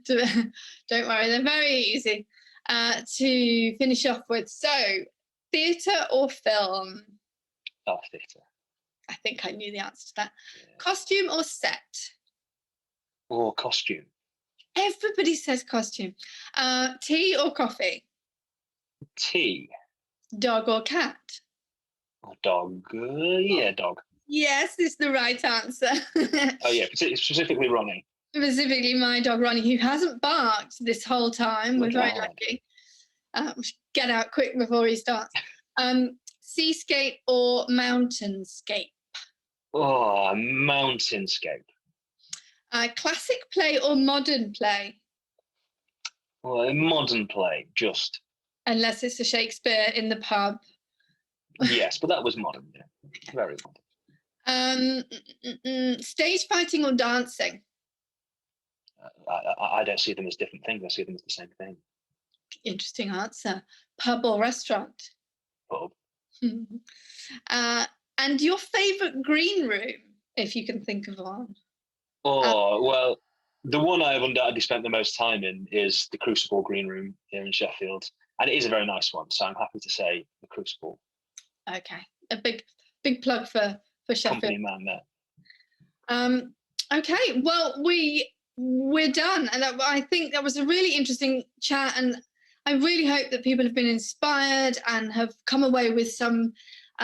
Don't worry, they're very easy to finish off with. So, theatre or film? Oh, theatre. I think I knew the answer to that. Yeah. Costume or set? Or costume. Everybody says costume. Tea or coffee? Tea. Dog or cat? Dog. Dog. Yes, is the right answer. Oh yeah, specifically Ronnie. Specifically my dog Ronnie, who hasn't barked this whole time. We're very lucky. We should get out quick before he starts. Seascape or mountainscape? Oh, mountainscape. Classic play or modern play? Well, a modern play, just. Unless it's a Shakespeare in the pub. Yes, but that was modern, yeah. Very modern. Stage fighting or dancing? I don't see them as different things. I see them as the same thing. Interesting answer. Pub or restaurant? Pub. And your favourite green room, if you can think of one? Well, the one I have undoubtedly spent the most time in is the Crucible Green Room here in Sheffield. And it is a very nice one, so I'm happy to say the Crucible. Okay, a big plug for Sheffield. Company man there. Okay, well, we're done. And I think that was a really interesting chat. And I really hope that people have been inspired and have come away with some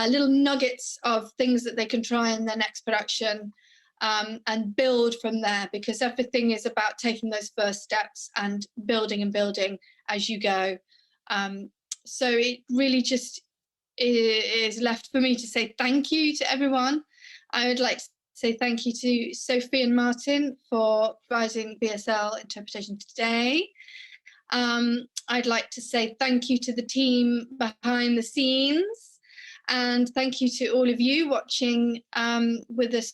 little nuggets of things that they can try in their next production and build from there, because everything is about taking those first steps and building as you go. So it really just is left for me to say thank you to everyone. I would like to say thank you to Sophie and Martin for providing BSL interpretation today. I'd like to say thank you to the team behind the scenes, and thank you to all of you watching with us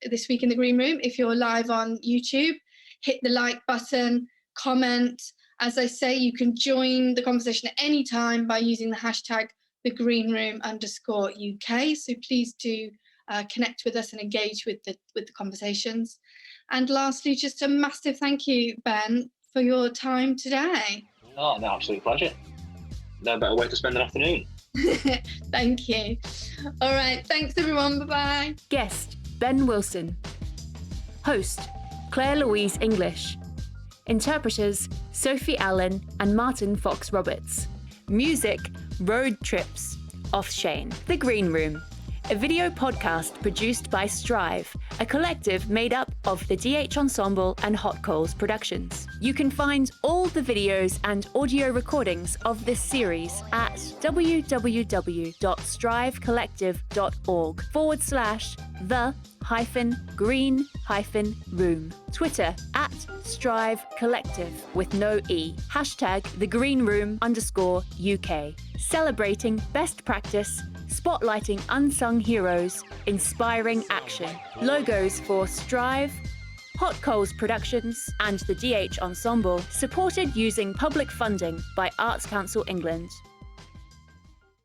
this week in the Green Room. If you're live on YouTube, hit the like button, comment. As I say, you can join the conversation at any time by using the hashtag #thegreenroom_UK. So please do connect with us and engage with the conversations. And lastly, just a massive thank you, Ben, for your time today. Oh, an absolute pleasure. No better way to spend an afternoon. Thank you. All right, thanks everyone. Bye-bye. Guest, Ben Wilson. Host, Clare-Louise English. Interpreters, Sophie Allen and Martin Fox Roberts. Music, Road Trips, Off Shane. The Green Room, a video podcast produced by Strive, a collective made up of the DH Ensemble and Hot Coals Productions. You can find all the videos and audio recordings of this series at www.strivecollective.org/the-green-room. Twitter @Strive Collective with no E. #thegreenroom_UK. Celebrating best practice, spotlighting unsung heroes, inspiring action. Logos for Strive, Hot Coals Productions and the DH Ensemble, supported using public funding by Arts Council England.